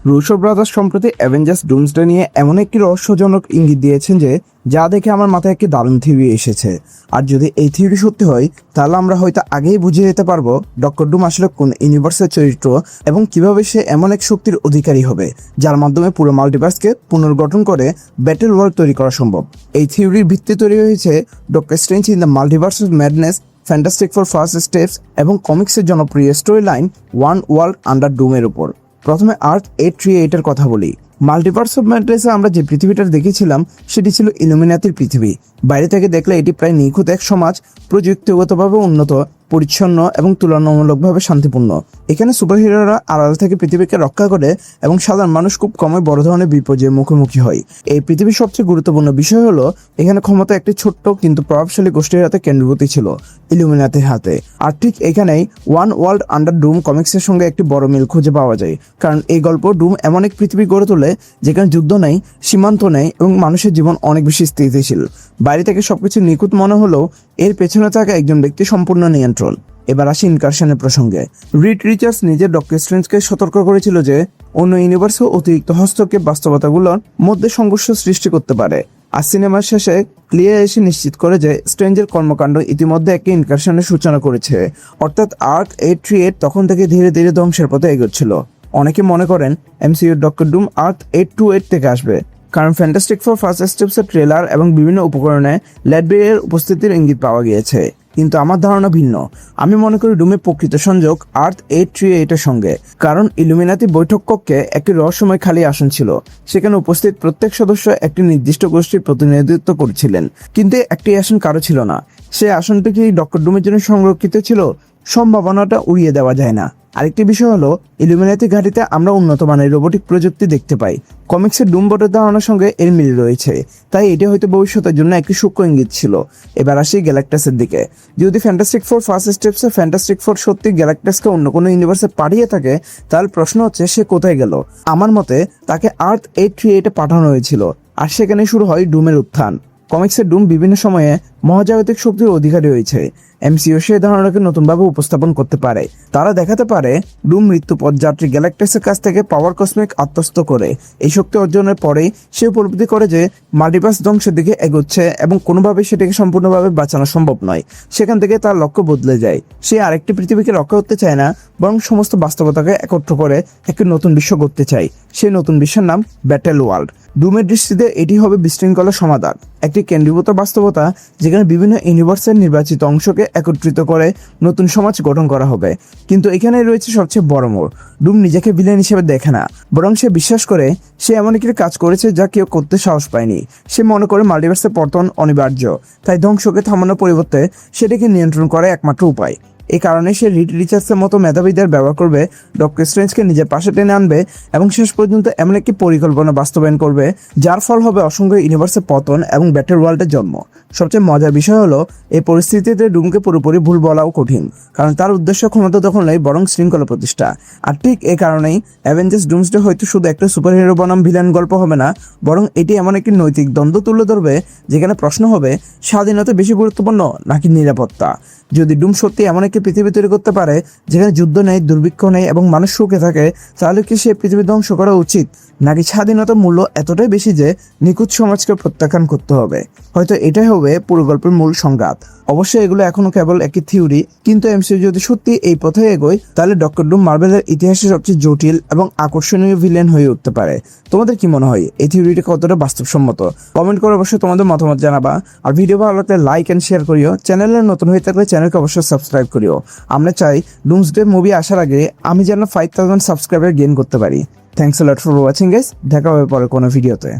Russo brothers সম্প্রতি Avengers Doomsday নিয়ে এমন একটি রহস্যজনক ইঙ্গিত দিয়েছেন যে যা দেখে আমার মাথায় একটি দারুণ থিওরি এসেছে। আর যদি এই থিওরি সত্যি হয় তাহলে আমরা হয়তো আগেই বুঝে যেতে পারবো ডক্টর ডুম আসলে কোন ইউনিভার্সের চরিত্র এবং কিভাবে সে এমন এক শক্তির অধিকারী হবে যার মাধ্যমে পুরো মাল্টিভার্সকে পুনর্গঠন করে ব্যাটেল ওয়ার্ল্ড তৈরি করা সম্ভব। এই থিওরির ভিত্তি তৈরি হয়েছে Doctor Strange in the Multiverse of Madness, Fantastic Four First Steps এবং কমিক্সের জনপ্রিয় story line One World Under ডুমের উপর। প্রথমে আর্থ 838 এর কথা বলি। মাল্টিভার্স অফ ম্যাডনেসে আমরা যে পৃথিবীটা দেখেছিলাম সেটি ছিল ইলুমিনাতির পৃথিবী। বাইরে থেকে দেখলে এটি প্রায় নিখুঁত এক সমাজ, প্রযুক্তিগতভাবে উন্নত, পরিচ্ছন্ন এবং তুলনামূলকভাবে শান্তিপূর্ণ। এখানে সুপারহিরোরা আড়াল থেকে পৃথিবীকে রক্ষা করে এবং সাধারণ মানুষ খুব কমই বড় ধরনের বিপর্যয়ের মুখোমুখি হয়। এই পৃথিবীর সবচেয়ে গুরুত্বপূর্ণ বিষয় হলো এখানে ক্ষমতা একটি ছোট্ট কিন্তু প্রভাবশালী গোষ্ঠীর হাতে কেন্দ্রীভূত ছিল, ইলুমিনাতির হাতে। আর ঠিক এখানেই ওয়ান ওয়ার্ল্ড আন্ডার ডুম কমিক্সের সঙ্গে একটি বড় মিল খুঁজে পাওয়া যায়, কারণ এই গল্প ডুম এমন এক পৃথিবী গড়ে তোলে যেখানে যুদ্ধ নেই, সীমান্ত নেই এবং মানুষের জীবন অনেক বেশি স্থিতিশীল। বাইরে থেকে সবকিছু নিখুঁত মনে হলেও এর পেছনে থাকা একজন ব্যক্তি সম্পূর্ণ নিয়ন্ত্রণ। এবার আসি ইনকারশনের প্রসঙ্গে। রিড রিচার্ডস নিজের ডক্টর স্ট্রেঞ্জকে সতর্ক করেছিল যে অন্য ইউনিভার্সে অতিরিক্ত হস্তক্ষেপ বাস্তবতাগুলোর মধ্যে সংঘর্ষ সৃষ্টি করতে পারে। আর সিনেমার শেষে ক্লিয়ার এসে নিশ্চিত করে যে স্ট্রেঞ্জের কর্মকাণ্ড ইতিমধ্যে একটি ইনকারশনের সূচনা করেছে, অর্থাৎ আর্থ 838 তখন থেকে ধীরে ধীরে ধ্বংসের পথে এগোচ্ছিল। অনেকে মনে করেন এমসিইউ ডক্টর ডুম আর্থ 828 থেকে আসবে, কারণ ফ্যান্টাস্টিক ফোর ফার্স্ট স্টেপসের ট্রেলার এবং বিভিন্ন উপকরণে ল্যাডবেরির উপস্থিতির ইঙ্গিত পাওয়া গিয়েছে। কিন্তু আমার ধারণা ভিন্ন। আমি মনে করি ডুমের প্রকৃত সংযোগ আর্থ 838 এর সঙ্গে, কারণ ইলুমিনাতি বৈঠক কক্ষে একটি রহস্যময় খালি আসন ছিল। সেখানে উপস্থিত প্রত্যেক সদস্য একটি নির্দিষ্ট গোষ্ঠীর প্রতিনিধিত্ব করছিলেন, কিন্তু একটি আসন কারো ছিল না। সেই আসনটি কি ডক্টর ডুমের জন্য সংরক্ষিত ছিল? সম্ভাবনাটা উড়িয়ে দেওয়া যায় না। আরেকটি বিষয় হলো ইলুমিনাতি ঘাঁটিতে আমরা উন্নত মানের রোবোটিক প্রযুক্তি দেখতে পাই। কমিক্সের ডুম বোটের ধারণার সঙ্গে এর মিল রয়েছে, তাই এটি হয়তো ভবিষ্যতের জন্য একটি সূক্ষ্ম ইঙ্গিত ছিল। এবার আসি গ্যালাক্টাসের দিকে। যদি ফ্যান্টাস্টিক ফোর ফার্স্ট স্টেপসে ফ্যান্টাস্টিক ফোর সত্যি গ্যালাক্টাসকে অন্য কোনো ইউনিভার্সে পাঠিয়ে থাকে, তাহলে প্রশ্ন হচ্ছে সে কোথায় গেল। আমার মতে তাকে আর্থ 838 পাঠানো হয়েছিল, আর সেখানে শুরু হয় ডুমের উত্থান। কমিক্সের ডুম বিভিন্ন সময়ে মহাজাগতিক শক্তির অধিকারী হয়েছে। এমসিইউ সেই ধারণাকে নতুনভাবে উপস্থাপন করতে পারে। তারা দেখাতে পারে ডুম মৃত্যুপথ যাত্রী গ্যালাক্টাসের কাছ থেকে পাওয়ার কসমিক আত্মস্থ করে এই শক্তি অর্জনের পরেই সে উপলব্ধি করে যে মাল্টিভার্স ধ্বংসের দিকে এগোচ্ছে এবং কোনোভাবেই সেটাকে সম্পূর্ণভাবে বাঁচানো সম্ভব নয়। সেখান থেকে তার লক্ষ্য বদলে যায়। সে আরেকটি পৃথিবীকে রক্ষা করতে চায় না, বরং সমস্ত বাস্তবতাকে একত্র করে একটি নতুন বিশ্ব গড়তে চায়। সেই নতুন বিশ্বের নাম ব্যাটেল ওয়ার্ল্ড। ডুমের দৃষ্টিতে এটি হবে বিশৃঙ্খলার সমাধান, একটি কেন্দ্রীভূত বাস্তবতা যেখানে বিভিন্ন ইউনিভার্সের নির্বাচিত অংশকে একত্রিত করে নতুন সমাজ গঠন করা হবে। কিন্তু এখানে রয়েছে সবচেয়ে বড় মোড়। ডুম নিজেকে ভিলেন হিসেবে দেখে না, বরং সে বিশ্বাস করে সে এমন একটি কাজ করেছে যা কেউ করতে সাহস পায়নি। সে মনে করে মাল্টিভার্সের পতন অনিবার্য, তাই ধ্বংসকে থামানোর পরিবর্তে সেটাকে নিয়ন্ত্রণ করা একমাত্র উপায়। এই কারণে সে রিড রিচার্ডসের মতো মেধাবীদের ব্যবহার করবে, ডক্টর স্ট্রেঞ্জকে নিজের পাশে টেনে আনবে এবং শেষ পর্যন্ত এমন একটি পরিকল্পনা বাস্তবায়ন করবে যার ফল হবে অসংখ্য ইউনিভার্সের পতন এবং ব্যাটেল ওয়ার্ল্ডের জন্ম। সবচেয়ে মজার বিষয় হলো এই পরিস্থিতিতে ডুমকে পুরোপুরি ভুল বলাও কঠিন, কারণ তার উদ্দেশ্য ক্ষমতা দখল নয়, বরং শৃঙ্খলা প্রতিষ্ঠা। আর ঠিক এই কারণেই অ্যাভেঞ্জার্স ডুমসডে হয়তো শুধু একটা সুপারহিরো বনাম ভিলেন গল্প হবে না, বরং এটি এমন একটি নৈতিক দ্বন্দ্ব তুলে ধরবে যেখানে প্রশ্ন হবে স্বাধীনতা বেশি গুরুত্বপূর্ণ নাকি নিরাপত্তা। যদি ডুম সত্যি এমন একটি পৃথিবী তৈরি করতে পারে যেখানে যুদ্ধ নেই, দুর্ভিক্ষ নেই এবং মানুষ সুখে থাকে, তাহলে কি সে পৃথিবী ধ্বংস করা উচিত, নাকি স্বাধীনতার মূল্য এতটাই বেশি যে নিখুঁত সমাজকে প্রত্যাখ্যান করতে হবে? হয়তো এটাই হবে পুরো গল্পের মূল সংঘাত। অবশ্যই এগুলো এখনো কেবল একটি থিওরি, কিন্তু এমসিইউ যদি সত্যি এই পথে এগোয় তাহলে ডক্টর ডুম মার্ভেলের ইতিহাসে সবচেয়ে জটিল এবং আকর্ষণীয় ভিলেন হয়ে উঠতে পারে। তোমাদের কি মনে হয় এই থিওরিটি কতটা বাস্তবসম্মত? কমেন্ট করে অবশ্যই তোমাদের মতামত জানাবা। আর ভিডিও ভালো লাগলে লাইক এন্ড শেয়ার করিও। চ্যানেলে নতুন হয়ে থাকলে চ্যানেলকে অবশ্যই সাবস্ক্রাইব করিও। আমরা চাই ডুমসডে মুভি আসার আগে আমি যেন 5000 সাবস্ক্রাইবার গেইন করতে পারি। Thanks a lot for watching guys. দেখা হবে পরে কোনো ভিডিওতে।